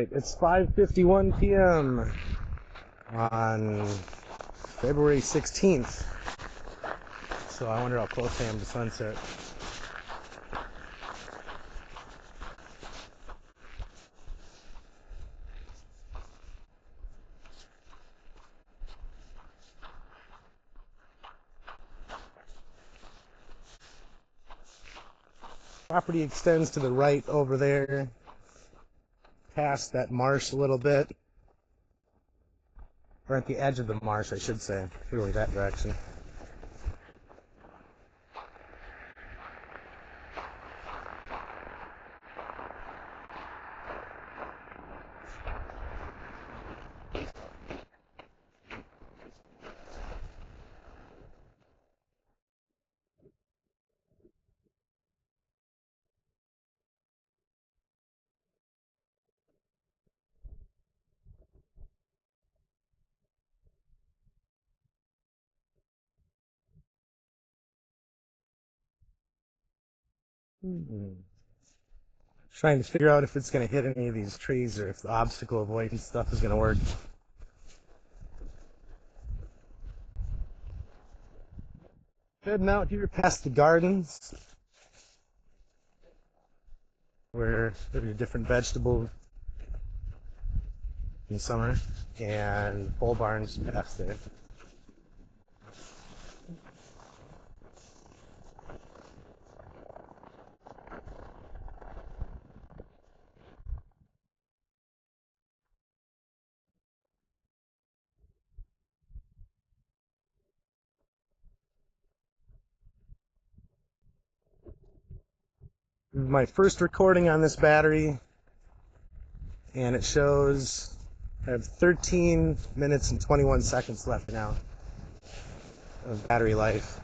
Alright, it's 5:51 p.m. on February 16th. So I wonder how close I am to sunset. Property extends to the right over there, past that marsh a little bit. Or at the edge of the marsh, I should say. Really, that direction. Trying to figure out if it's going to hit any of these trees or if the obstacle avoidance stuff is going to work. Heading out here past the gardens where there are different vegetables in summer, and pole barns past there. This is my first recording on this battery, and it shows I have 13 minutes and 21 seconds left now of battery life.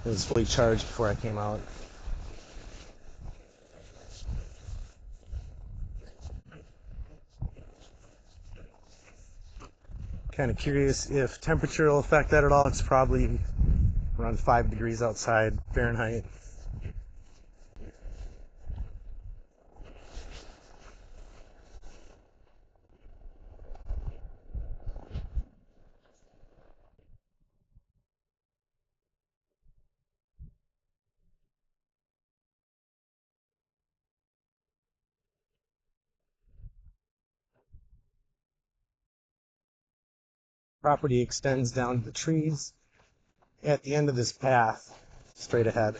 It was fully charged before I came out. Kind of curious if temperature will affect that at all. It's probably around 5 degrees outside Fahrenheit. Property extends down to the trees at the end of this path, straight ahead.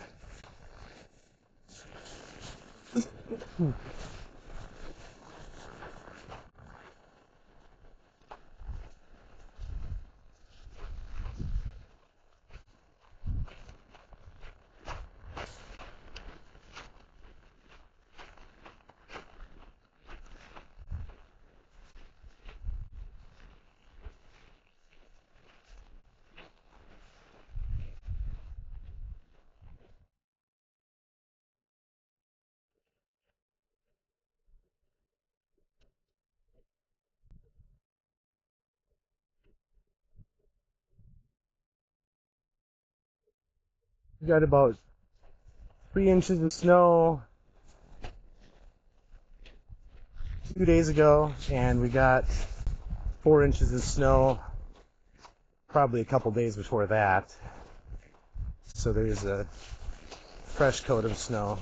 We got about 3 inches of snow 2 days ago, and we got 4 inches of snow probably a couple days before that. So there's a fresh coat of snow.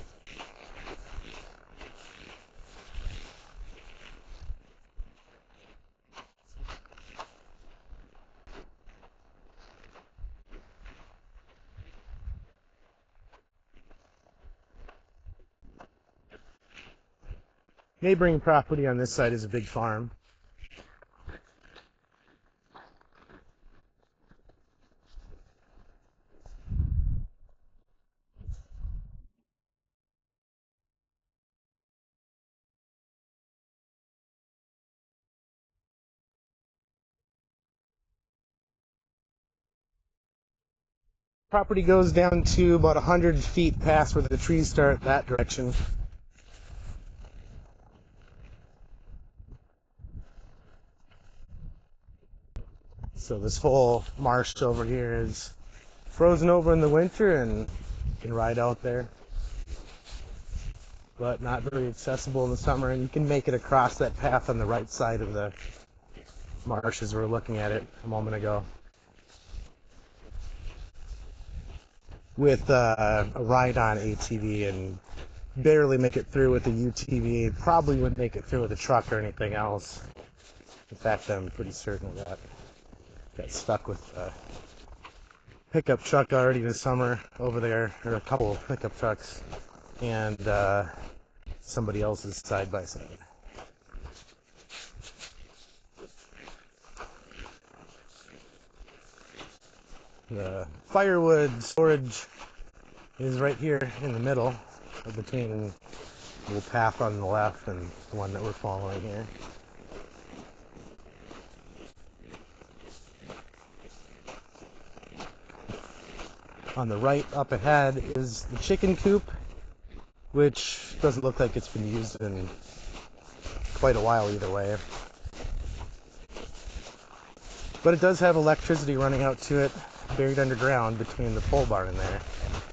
Neighboring property on this side is a big farm. Property goes down to about 100 feet past where the trees start that direction. So this whole marsh over here is frozen over in the winter, and you can ride out there. but not very accessible in the summer. And you can make it across that path on the right side of the marsh as we were looking at it a moment ago, with a ride-on ATV, and barely make it through with the UTV. Probably wouldn't make it through with a truck or anything else. In fact, I'm pretty certain that got stuck with a pickup truck already this summer over there, or a couple of pickup trucks, and somebody else's side-by-side. The firewood storage is right here in the middle, between the little path on the left and the one that we're following here. On the right up ahead is the chicken coop, which doesn't look like it's been used in quite a while either way. But it does have electricity running out to it, buried underground between the pole barn there.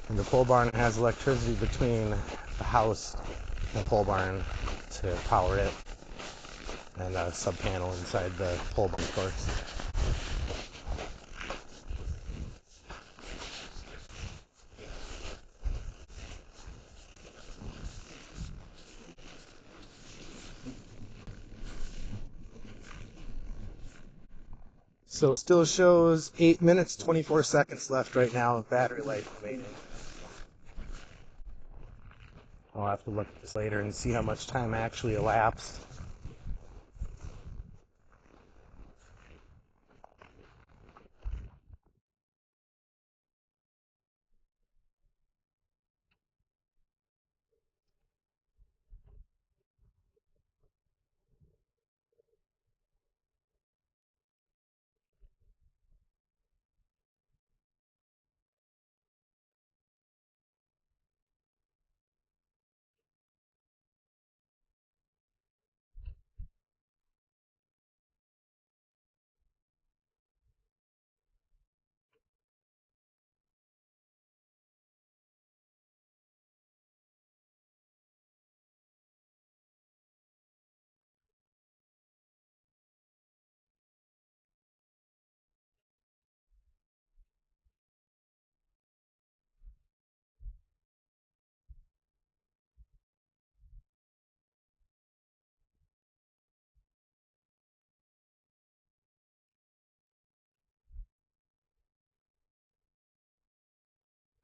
And the pole barn has electricity between the house and the pole barn to power it, and a sub panel inside the pole barn, of course. So it still shows 8 minutes, 24 seconds left right now of battery life remaining. I'll have to look at this later and see how much time actually elapsed.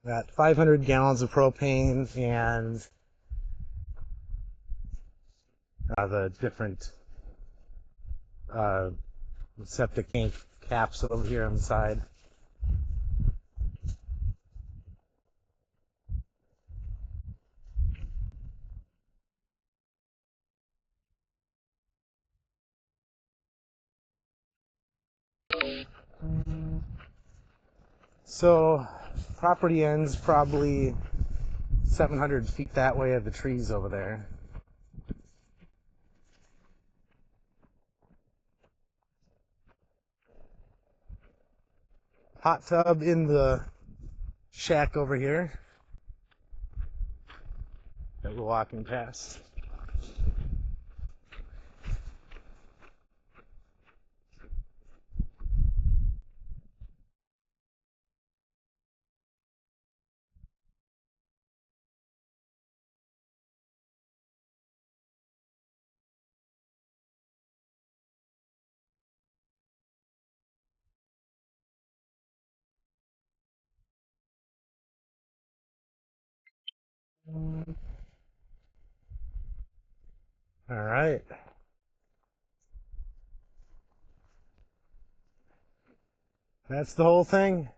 Got 500 gallons of propane and the different septic tank caps over here on the side. So property ends probably 700 feet that way of the trees over there. Hot tub in the shack over here that we're walking past. All right. That's the whole thing.